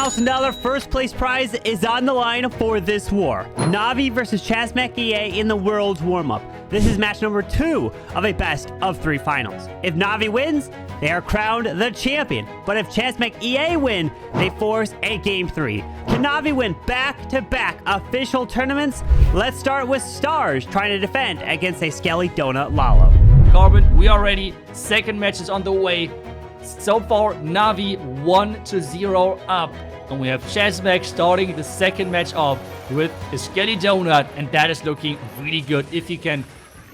$1,000 first place prize is on the line for this war. Navi versus Chasmac EA in the Worlds Warmup. This is match number 2 of a best of 3 finals. If Navi wins, they are crowned the champion. But if Chasmac EA win, they force a game 3. Can Navi win back-to-back official tournaments? Let's start with Stars trying to defend against a Skelly Donut Lalo. Carbon, we are ready. Second match is on the way. So far, Navi 1-0 up. And we have Chasmac starting the second match off with a Skelly Donut. And that is looking really good if he can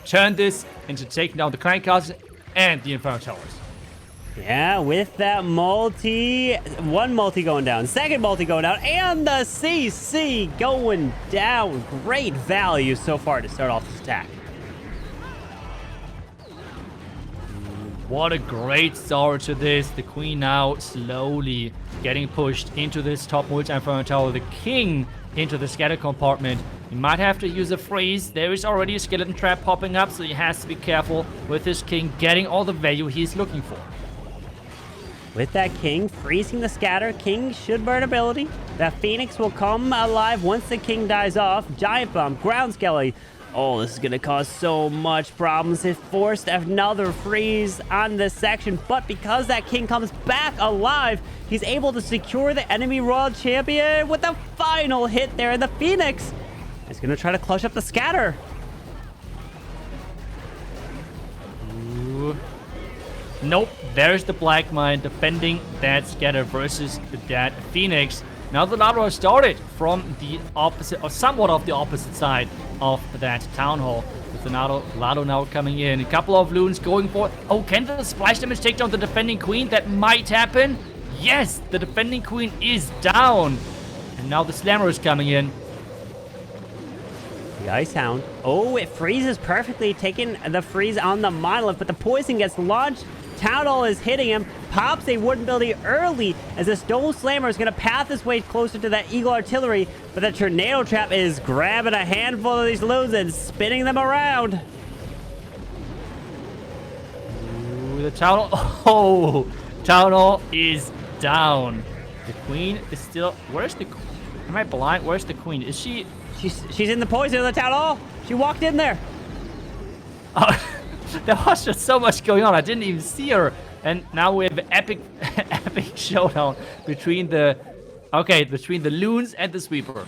turn this into taking down the Crank Castle and the Inferno Towers. Yeah, with that multi, one multi going down, second multi going down, and the CC going down. Great value so far to start off this attack. What a great start to this. The queen now slowly getting pushed into this top multi-inferno tower. The king into the scatter compartment. He might have to use a freeze. There is already a skeleton trap popping up, so he has to be careful with his king getting all the value he's looking for. With that king freezing the scatter, king should burn ability. That phoenix will come alive once the king dies off. Giant bomb, ground skelly. Oh, this is going to cause so much problems. It forced another freeze on this section, but because that king comes back alive, he's able to secure the enemy royal champion with the final hit there. And the phoenix is going to try to clutch up the scatter. Ooh. Nope, there's the black mine defending that scatter versus that phoenix. Now the Lalo has started from the opposite, or somewhat of the opposite side of that town hall. With the Lalo now coming in. A couple of loons going for... Oh, can the splash damage take down the defending queen? That might happen. Yes, the defending queen is down. And now the slammer is coming in. The Ice Hound. Oh, it freezes perfectly, taking the freeze on the monolith, but the poison gets launched. Town Hall is hitting him, pops a wooden building early as the Stone Slammer is going to path his way closer to that Eagle Artillery, but the Tornado Trap is grabbing a handful of these loons and spinning them around. Ooh, the Town Hall. Oh, Town Hall is down. The Queen is still... Where's the... Am I blind? Where's the Queen? Is she... She's in the poison of the Town Hall. She walked in there. Oh, there was just so much going on. I didn't even see her. And now we have an epic showdown between the... Okay, between the loons and the sweeper.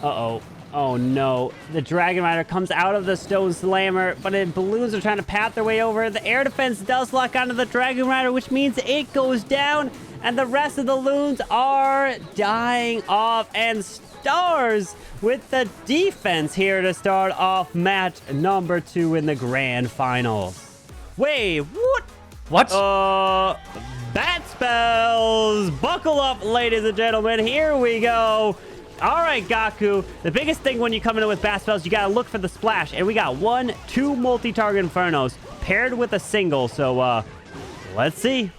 Uh-oh. Oh, no. The Dragon Rider comes out of the Stone Slammer, but the balloons are trying to path their way over. The air defense does lock onto the Dragon Rider, which means it goes down, and the rest of the loons are dying off. And Stars with the defense here to start off match number 2 in the grand finals. Wait, what? What? Bat spells. Buckle up, ladies and gentlemen. Here we go. All right, GAKU. The biggest thing when you come in with bat spells, you gotta look for the splash. And we got 2 multi-target infernos paired with a single. So, let's see.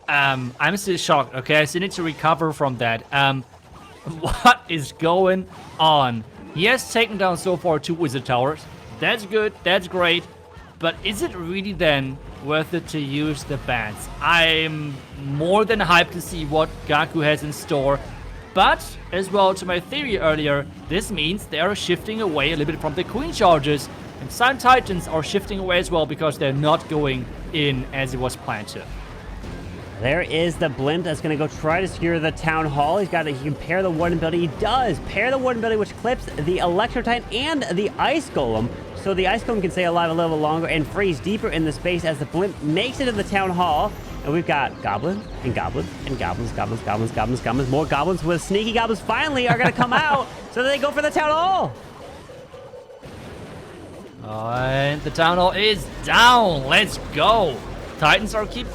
I'm still shocked, okay? I still need to recover from that. What is going on? He has taken down so far 2 wizard towers. That's good, that's great. But is it really then worth it to use the bats? I'm more than hyped to see what GAKU has in store. But, as well to my theory earlier, this means they are shifting away a little bit from the queen charges. And Sun Titans are shifting away as well because they're not going in as it was planned to. There is the blimp that's going to go try to secure the town hall. He can pair the wooden building. He does pair the wooden building, which clips the Electro Titan and the Ice Golem. So the Ice Golem can stay alive a little longer and freeze deeper in the space as the blimp makes it to the town hall. And we've got goblins and goblins and goblins, goblins. More goblins with sneaky goblins finally are going to come out so that they go for the town hall. And the town hall is down. Let's go. Titans are keep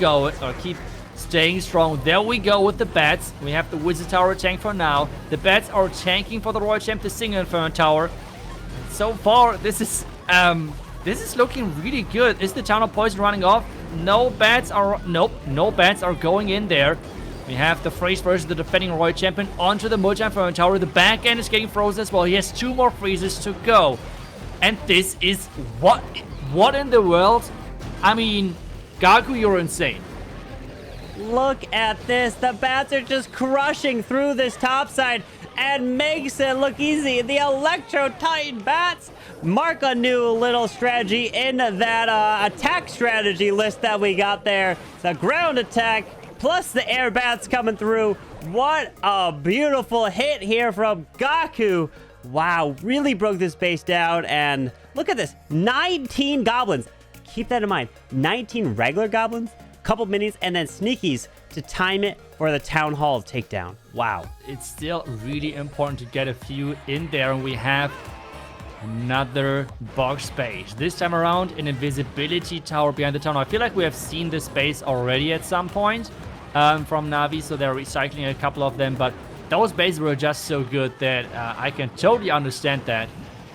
staying strong. There we go with the bats. We have the wizard tower tank for now. The bats are tanking for the royal champ, the single inferno tower. So far, this is looking really good. Is the town of poison running off? No bats are going in there. We have the freeze versus the defending royal champion onto the multi-inferno tower. The back end is getting frozen as well. He has 2 more freezes to go. And this is what in the world? I mean, GAKU, you're insane. Look at this. The bats are just crushing through this top side and makes it look easy. The Electro Titan bats mark a new little strategy in that attack strategy list that we got there. The ground attack plus the air bats coming through. What a beautiful hit here from GAKU. Wow, really broke this base down. And look at this, 19 goblins. Keep that in mind, 19 regular goblins, couple minis, and then sneakies to time it for the town hall takedown. Wow. It's still really important to get a few in there, and we have another box space. This time around, an invisibility tower behind the town hall. I feel like we have seen this space already at some point from Navi, so they're recycling a couple of them, but those bases were just so good that I can totally understand that.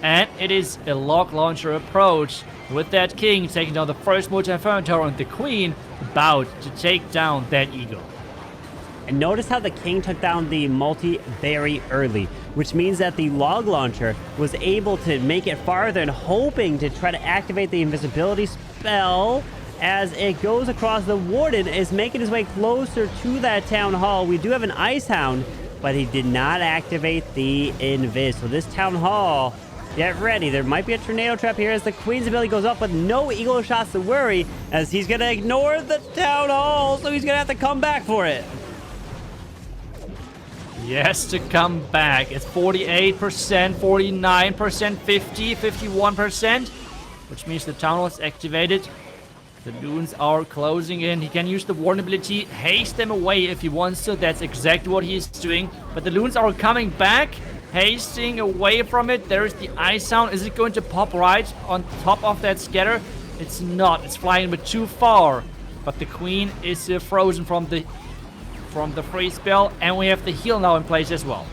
And it is a log launcher approach with that king taking down the first multi-inferno tower and the queen about to take down that eagle. And notice how the king took down the multi very early, which means that the log launcher was able to make it farther and hoping to try to activate the invisibility spell as it goes across. The warden is making his way closer to that town hall. We do have an ice hound, but he did not activate the invis. So this town hall, get ready. There might be a tornado trap here as the queen's ability goes up with no eagle shots to worry, as he's going to ignore the town hall, so he's going to have to come back for it. Yes, to come back. It's 48%, 49%, 50, 51%, which means the town hall is activated. The loons are closing in. He can use the warden ability, haste them away if he wants to. That's exactly what he's doing. But the loons are coming back, hasting away from it. There's the ice sound. Is it going to pop right on top of that scatter? It's not. It's flying a bit too far. But the queen is frozen from the freeze spell, and we have the heal now in place as well.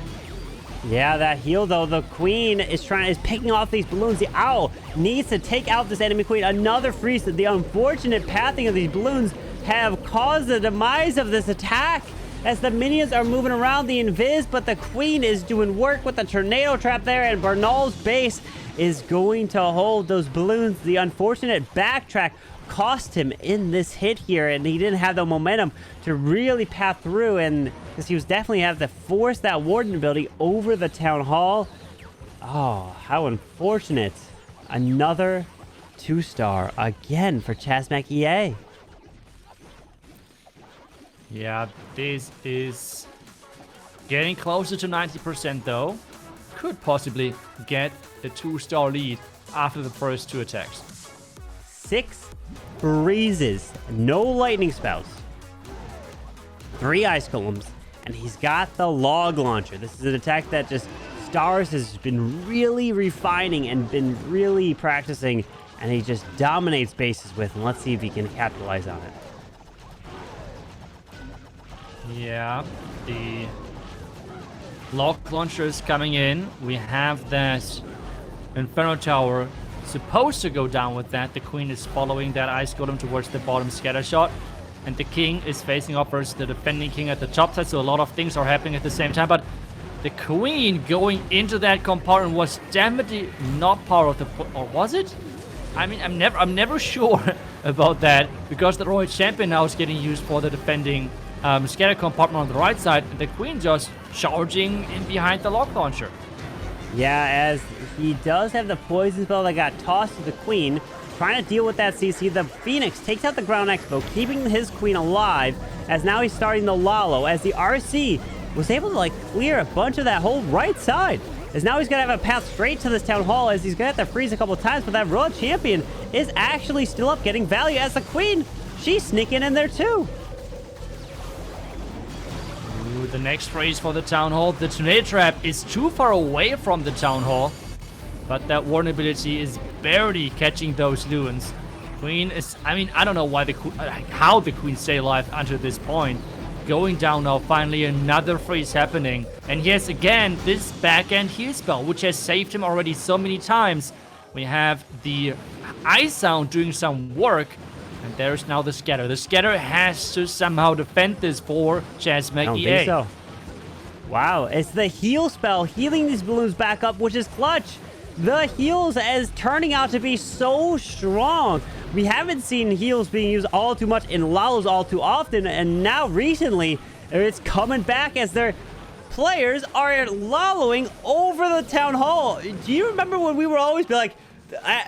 Yeah, that heal though, the queen is picking off these balloons. The owl needs to take out this enemy queen. Another freeze. The unfortunate pathing of these balloons have caused the demise of this attack as the minions are moving around the invis, but the queen is doing work with the tornado trap there, and Bernaul's base is going to hold those balloons. The unfortunate backtrack cost him in this hit here, and he didn't have the momentum to really path through, and because he was definitely have to force that warden ability over the town hall. Oh, how unfortunate. Another 2-star again for Chasmac EA. Yeah, this is getting closer to 90% though. Could possibly get a 2-star lead after the first 2 attacks. 6 freezes, no lightning spells, 3 ice golems, and he's got the log launcher. This is an attack that just Stars has been really refining and been really practicing, and he just dominates bases with, and let's see if he can capitalize on it. Yeah, the log launcher is coming in. We have that Inferno Tower supposed to go down with that. The queen is following that ice golem towards the bottom scatter shot, and the king is facing off versus the defending king at the top side, so a lot of things are happening at the same time. But the queen going into that compartment was definitely not part of the, or was it? I mean, I'm never sure about that, because the Royal Champion now is getting used for the defending scatter compartment on the right side, and the queen just charging in behind the log launcher. Yeah, as he does have the poison spell that got tossed to the queen, trying to deal with that CC. The Phoenix takes out the ground expo, keeping his queen alive, as now he's starting the Lalo, as the RC was able to clear a bunch of that whole right side. As now he's gonna have a path straight to this town hall, as he's gonna have to freeze a couple times, but that Royal Champion is actually still up, getting value, as the queen, she's sneaking in there too. Ooh, the next freeze for the town hall. The tornado trap is too far away from the town hall, but that warden ability is barely catching those loons. Queen is, I mean, I don't know why how the queen stay alive until this point. Going down now, finally another freeze happening. And yes, again, this backhand heal spell, which has saved him already so many times. We have the ice sound doing some work, and there's now the scatter. The scatter has to somehow defend this for Chasmac EA. I don't think so. Wow, it's the heal spell, healing these balloons back up, which is clutch. The heals is turning out to be so strong. we haven't seen heals being used all too much in Lalo's all too often, and now recently it's coming back as their players are Laloing over the town hall. Do you remember when we were always be like,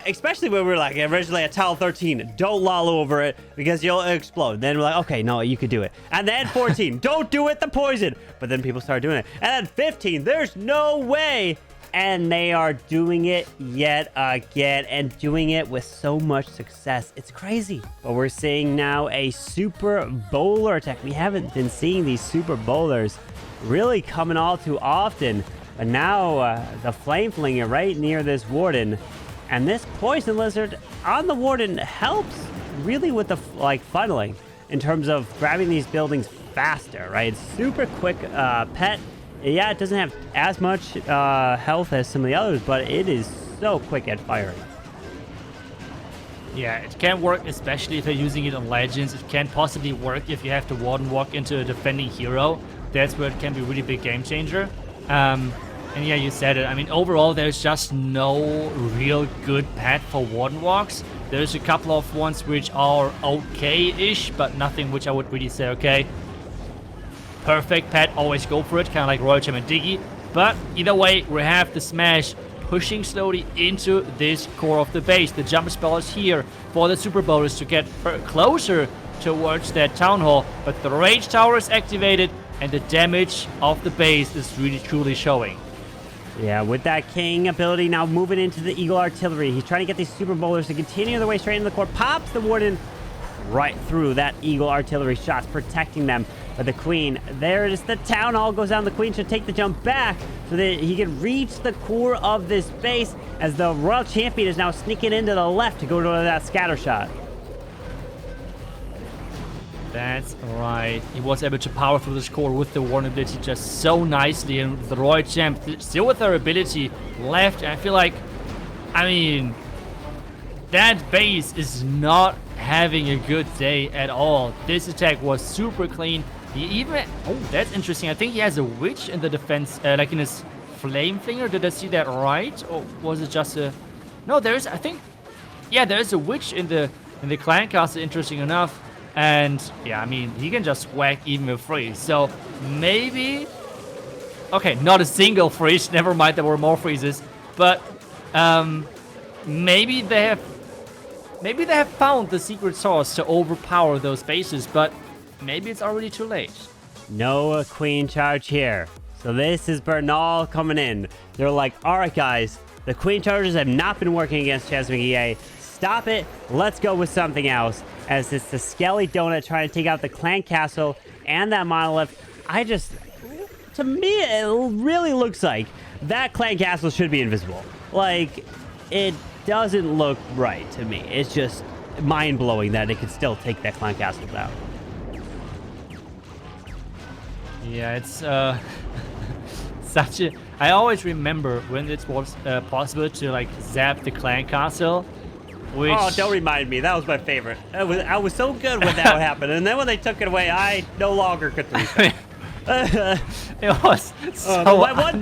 especially when we were like originally at Town 13, don't Lalo over it because you'll explode. Then we're like, okay, no, you could do it. And then 14, don't do it, the poison. But then people start doing it. And then 15, there's no way. And they are doing it yet again and doing it with so much success. It's crazy. But we're seeing now a super bowler attack. We haven't been seeing these super bowlers really coming all too often. But now the flame flinger right near this warden. And this poison lizard on the warden helps really with the funneling in terms of grabbing these buildings faster, right? It's super quick pet. Yeah, it doesn't have as much health as some of the others, but it is so quick at firing. Yeah, it can work, especially if you're using it on Legends. It can possibly work if you have to warden walk into a defending hero. That's where it can be a really big game changer. And yeah, you said it. I mean, overall, there's just no real good pet for warden walks. There's a couple of ones which are okay-ish, but nothing which I would really say, okay, perfect pet, always go for it, kind of like Royal Gem and Diggy. But either way, we have the Smash pushing slowly into this core of the base. The jump spell is here for the Super Bowlers to get closer towards that Town Hall, but the Rage Tower is activated, and the damage of the base is really truly showing. Yeah, with that King ability now moving into the Eagle Artillery. He's trying to get these Super Bowlers to continue their way straight into the core. Pops the Warden right through that Eagle Artillery shots, protecting them. But the Queen, there it is. The Town Hall goes down. The Queen should take the jump back so that he can reach the core of this base as the Royal Champion is now sneaking into the left to go to that scatter shot. That's right. He was able to power through this core with the Warden ability just so nicely, and the Royal Champ still with their ability left. And I feel like, I mean, that base is not having a good day at all. This attack was super clean. He even, oh, that's interesting. I think he has a witch in the defense, like in his flame finger. Did I see that right? Or was it just a, no, there's, I think, yeah, there's a witch in the clan castle, interesting enough. And yeah, I mean, he can just whack even with freeze. So maybe, okay, not a single freeze. Never mind, there were more freezes. But maybe they have found the secret source to overpower those bases. But maybe it's already too late. No Queen charge here. So this is Bernaul coming in. They're like, all right, guys, the Queen charges have not been working against Chasmac EA. Stop it. Let's go with something else. As it's the Skelly Donut trying to take out the Clan Castle and that Monolith. To me, it really looks like that Clan Castle should be invisible. Like, it doesn't look right to me. It's just mind-blowing that it could still take that Clan Castle down. Yeah, it's such a... I always remember when it was possible to, like, zap the Clan Castle. Which... Oh, don't remind me. That was my favorite. I was so good when that would happen. And then when they took it away, I no longer could three-shot. It was so my one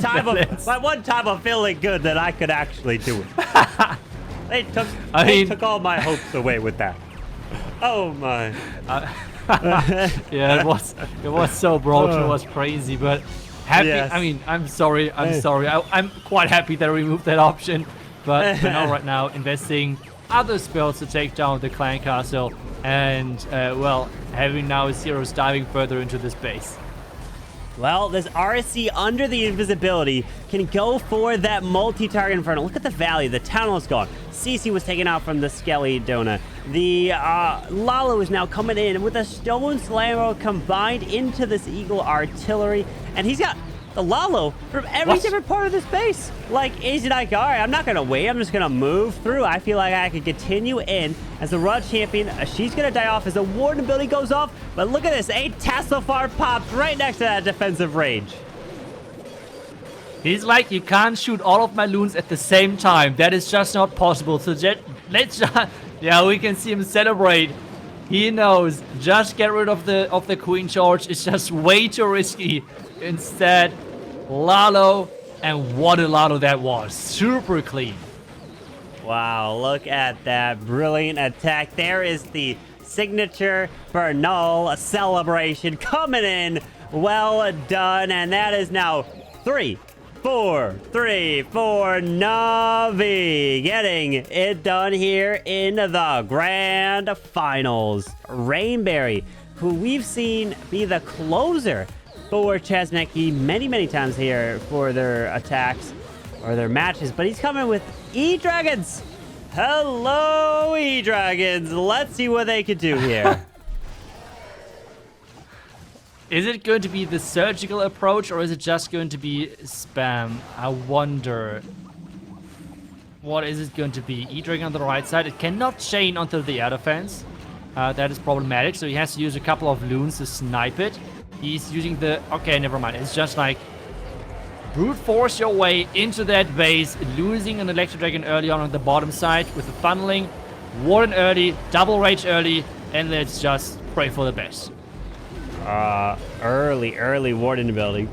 time of feeling good that I could actually do it. They took all my hopes away with that. Oh, my. Yeah, it was so broken. It was crazy, but happy. Yes. I mean, I'm sorry. I'm quite happy that I removed that option. But now, right now, investing other spells to take down the Clan Castle, and well, having now his heroes diving further into this base. Well, this RSC under the invisibility can go for that multi-target Inferno. Look at the Valley. The Town Hall is gone. CC was taken out from the Skelly Donut. The Lalo is now coming in with a Stone Slammer combined into this Eagle Artillery. And he's got the Lalo from every different part of this base. Like, is it like, all right, I'm not going to wait. I'm just going to move through. I feel like I can continue in as the Royal Champion. She's going to die off as the Warden ability goes off. But look at this. A Tasselfar pops right next to that defensive range. He's like, you can't shoot all of my loons at the same time. That is just not possible. So let's just, yeah, we can see him celebrate. He knows just get rid of the Queen charge. It's just way too risky. Instead, Lalo, and what a Lalo that was. Super clean. Wow, look at that brilliant attack. There is the signature Bernaul celebration coming in. Well done. And that is now 3-4 Navi getting it done here in the grand finals. Rainberry, who we've seen be the closer for Chasmac EA many times here for their attacks or their matches, but he's coming with EDrags. Hello, EDrags. Let's see what they could do here. Is it going to be the surgical approach or is it just going to be spam? I wonder. What is it going to be? E-Dragon on the right side. It cannot chain onto the air defense. That is problematic, so he has to use a couple of loons to snipe it. He's using the... Okay, never mind. It's just like... brute force your way into that base, losing an Electro Dragon early on the bottom side with the funneling. Warden early, double rage early, and let's just pray for the best. Early Warden ability.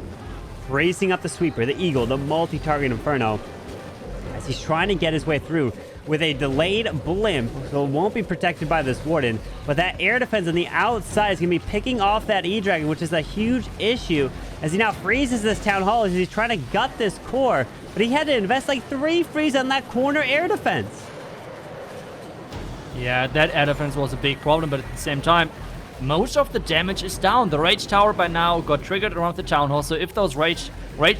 Racing up the Sweeper, the Eagle, the multi-target Inferno. As he's trying to get his way through with a delayed blimp, so it won't be protected by this Warden. But that air defense on the outside is going to be picking off that E-Dragon, which is a huge issue. As he now freezes this Town Hall as he's trying to gut this core. But he had to invest like 3 freeze on that corner air defense. Yeah, that air defense was a big problem, but at the same time, most of the damage is down. The Rage Tower by now got triggered around the Town Hall, so if those Rage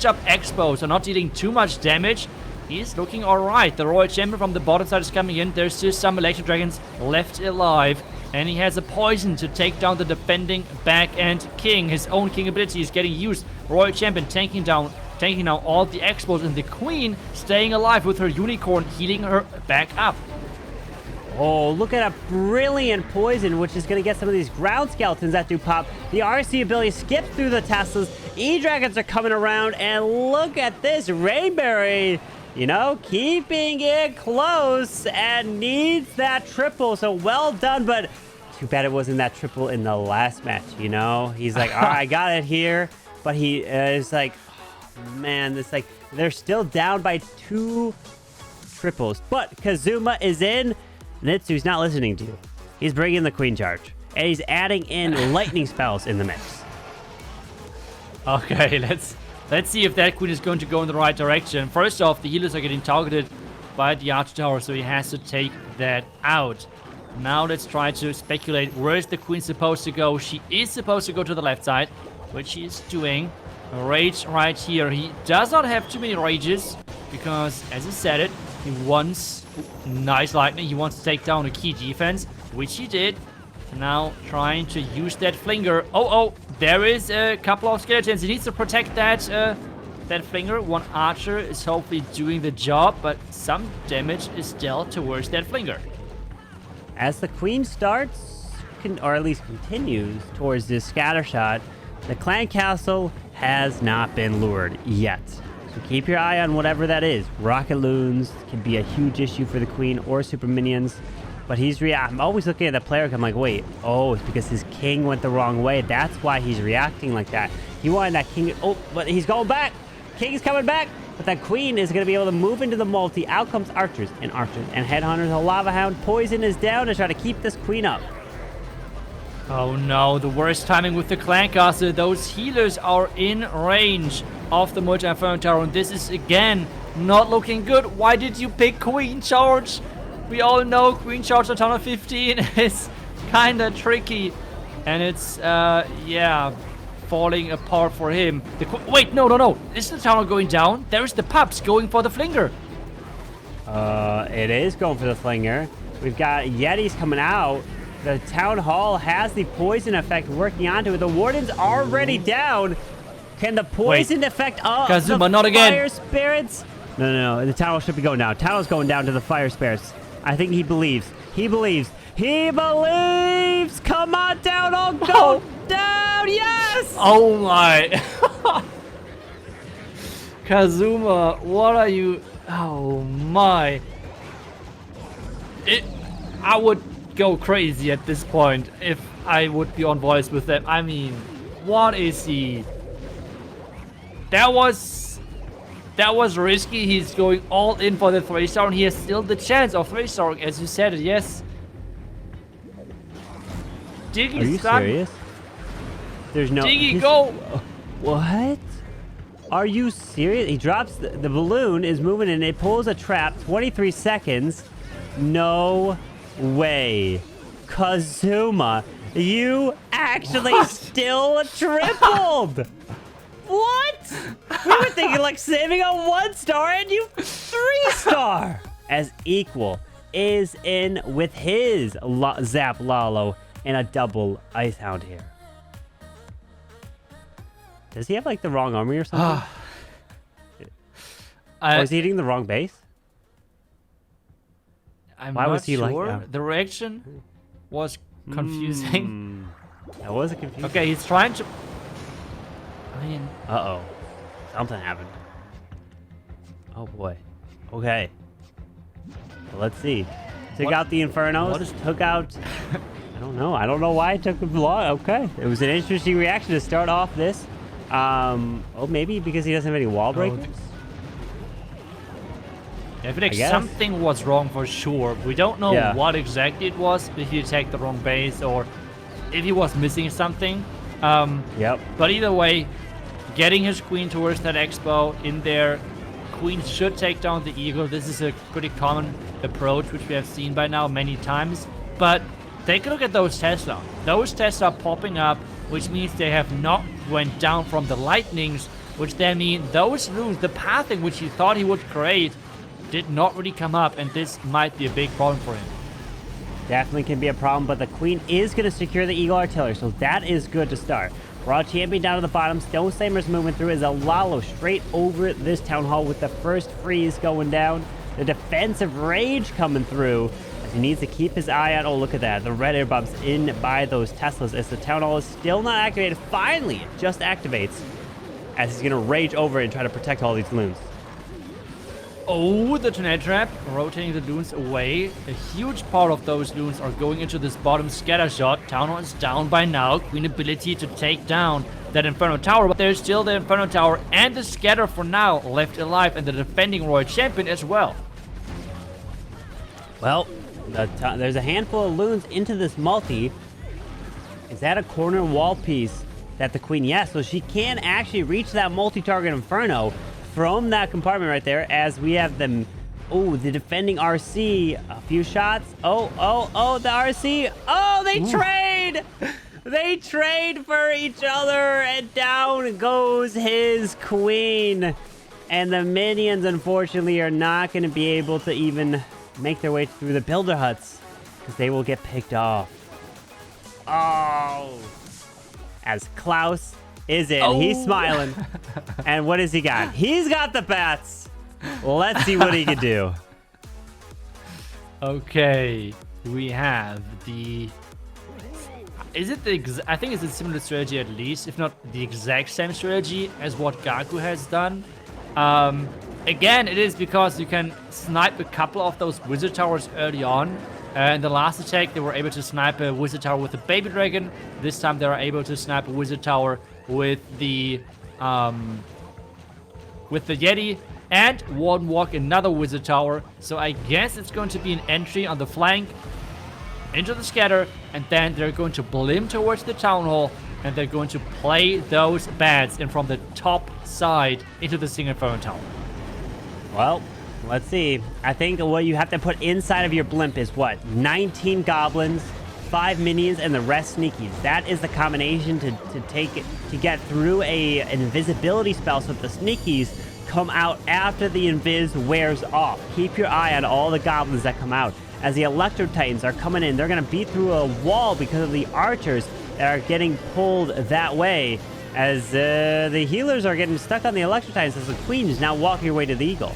Up Expos are not dealing too much damage, he's looking alright. The Royal Champion from the bottom side is coming in. There's still some Electro Dragons left alive, and he has a poison to take down the defending back-end King. His own King ability is getting used. Royal Champion taking down all the Expos, and the Queen staying alive with her Unicorn healing her back up. Oh, look at a brilliant poison, which is going to get some of these ground skeletons that do pop. The RC ability skips through the Teslas. E-Dragons are coming around, and look at this. Rainberry, you know, keeping it close and needs that triple. So well done, but too bad it wasn't that triple in the last match, you know? He's like, all right, I got it here. But he is like, oh, man, this like, they're still down by 2 triples. But Kazuma is in. Nitsu's not listening to you. He's bringing the Queen charge. And he's adding in lightning spells in the mix. Okay, let's see if that Queen is going to go in the right direction. First off, the healers are getting targeted by the Yatta tower, so he has to take that out. Now let's try to speculate. Where is the Queen supposed to go? She is supposed to go to the left side, which she's doing. A rage right here. He does not have too many rages because, as he said it, he wants... Nice lightning. He wants to take down a key defense, which he did. Now trying to use that flinger. Oh, there is a couple of skeletons. He needs to protect that flinger. One archer is hopefully doing the job, but some damage is dealt towards that flinger. As the Queen starts, or at least continues, towards this scatter shot, the clan castle has not been lured yet. So keep your eye on whatever that is. Rocket loons can be a huge issue for the Queen or super minions. But I'm always looking at the player. I'm like, wait, oh, it's because his king went the wrong way. That's why he's reacting like that. He wanted that king. Oh, but he's going back. King's coming back. But that Queen is going to be able to move into the multi. Out comes archers and headhunters. The lava hound poison is down to try to keep this Queen up. Oh no, the worst timing with the clan castle. Those healers are in range of the multi-inferno tower, and this is again not looking good. Why did you pick Queen charge? We all know Queen charge on Town of 15 is kind of tricky, and it's yeah, falling apart for him. Wait, no, isn't the tower going down? There's the pups going for the flinger. It is going for the flinger. We've got Yetis coming out. The Town Hall has the poison effect working onto it. The Warden's already down. Can the poison effect of Kazuma, the not again. fire spirits? No. The Town Hall should be going down. Town Hall's going down to the fire spirits. I think he believes. He believes. Come on, Town Hall, go down. Yes. Oh my. Kazuma, what are you? Oh my. I would go crazy at this point if I would be on voice with them. I mean, what is he? That was That was risky. He's going all in for the 3-star, and he has still the chance of 3-star, as you said. Yes. Diggy, Are you serious? There's no... Diggy, go! What? Are you serious? He drops the balloon, is moving, and it pulls a trap. 23 seconds. No way. Kazuma, you actually still tripled. What? We were thinking like saving a 1-star and you 3-star. As Equal is in with his Zap Lalo and a double Ice Hound here. Does he have like the wrong army or something? Or is he hitting the wrong base? Why was he sure. Like that? The reaction was confusing. That was a confusing. Okay, he's trying to... I mean... Uh-oh. Something happened. Oh, boy. Okay. Well, let's see. Took out the Infernos. Took out... I don't know. I don't know why it took him long. Okay. It was an interesting reaction to start off this. Oh, maybe because he doesn't have any wall breakers? I feel like something was wrong for sure. We don't know what exactly it was, if he attacked the wrong base or if he was missing something. But either way, getting his queen towards that expo in there. Queen should take down the eagle. This is a pretty common approach, which we have seen by now many times. But take a look at those Tesla. Those Tesla are popping up, which means they have not went down from the lightnings, which then mean those runes, the pathing which he thought he would create, did not really come up, and this might be a big problem for him. Definitely can be a problem, but the queen is going to secure the eagle artillery, so that is good to start. Raw champion down to the bottom. Stone Slammer's moving through as a Lalo straight over this town hall with the first freeze going down. The defensive rage coming through as he needs to keep his eye out. Oh, look at that. The red air bumps in by those Teslas as the town hall is still not activated. Finally, it just activates as he's going to rage over and try to protect all these loons. Oh, the tornado trap, rotating the loons away. A huge part of those loons are going into this bottom scatter shot. Town Hall is down by now. Queen ability to take down that Inferno Tower, but there's still the Inferno Tower and the scatter for now left alive, and the defending Royal Champion as well. Well, there's a handful of loons into this multi. Is that a corner wall piece that the Queen... Yes, so she can actually reach that multi-target Inferno from that compartment right there, as we have them. Oh, the defending RC. A few shots. Oh, the RC. Oh, they trade. They trade for each other, and down goes his queen. And the minions, unfortunately, are not going to be able to even make their way through the builder huts because they will get picked off. Oh. As Klaus is in. He's smiling. And what has he got? He's got the bats. Let's see what he can do. Okay. We have the... Is it the... I think it's a similar strategy at least, if not the exact same strategy as what GAKU has done. Again, it is because you can snipe a couple of those wizard towers early on. In the last attack, they were able to snipe a wizard tower with a baby dragon. This time, they are able to snipe a wizard tower with the Yeti, and one walk another wizard tower. So I guess it's going to be an entry on the flank into the scatter, and then they're going to blim towards the town hall, and they're going to play those bats in from the top side into the single phone tower. Well, let's see. I think what you have to put inside of your blimp is what? 19 goblins, 5 minions, and the rest sneakies. That is the combination to get through an invisibility spell, so that the sneakies come out after the invis wears off. Keep your eye on all the goblins that come out. As the Electro Titans are coming in, they're going to beat through a wall because of the archers that are getting pulled that way. As the healers are getting stuck on the Electro Titans, as the Queen is now walking her way to the Eagle.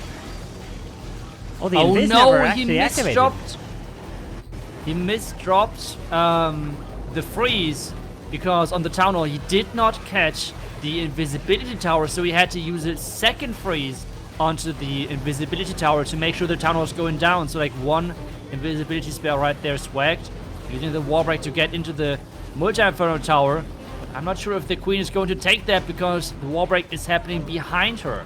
Oh, the invis never actually activated. He misdropped the freeze because on the town hall he did not catch the invisibility tower, so he had to use a second freeze onto the invisibility tower to make sure the town hall is going down. So like one invisibility spell right there swagged, using the wall break to get into the multi-inferno tower. But I'm not sure if the Queen is going to take that because the wall break is happening behind her.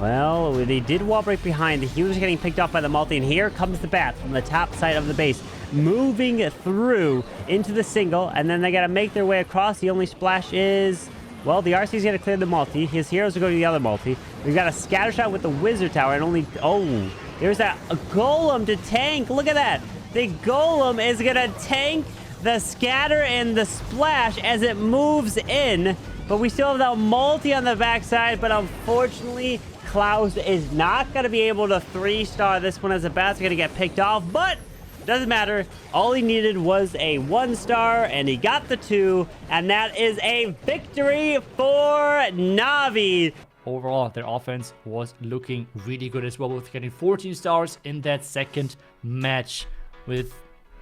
Well, they did wall break behind. The healers getting picked off by the multi, and here comes the bat from the top side of the base, moving through into the single, and then they got to make their way across. The only splash is, well, the RC's got to clear the multi. His heroes will go to the other multi. We've got a scatter shot with the wizard tower, and only, oh, there's a golem to tank. Look at that. The golem is going to tank the scatter and the splash as it moves in, but we still have that multi on the backside, but unfortunately, Klaus is not going to be able to 3-star this one as the bats are going to get picked off, but doesn't matter. All he needed was a 1-star, and he got the 2, and that is a victory for Navi. Overall, their offense was looking really good as well, with getting 14 stars in that second match, with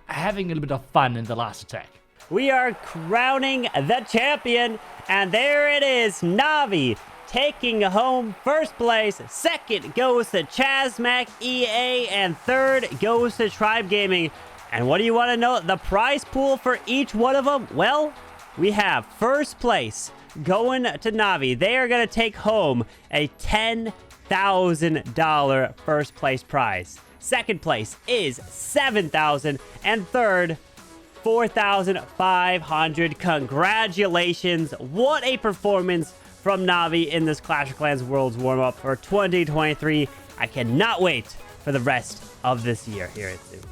having a little bit of fun in the last attack. We are crowning the champion, and there it is, Navi taking home first place. Second goes to Chasmac EA, and third goes to Tribe Gaming. And what do you want to know? The prize pool for each one of them? Well, we have first place going to Navi. They are going to take home a $10,000 first place prize. Second place is $7,000, and third, $4,500. Congratulations. What a performance from Navi in this Clash of Clans Worlds Warmup for 2023. I cannot wait for the rest of this year here at Zoo.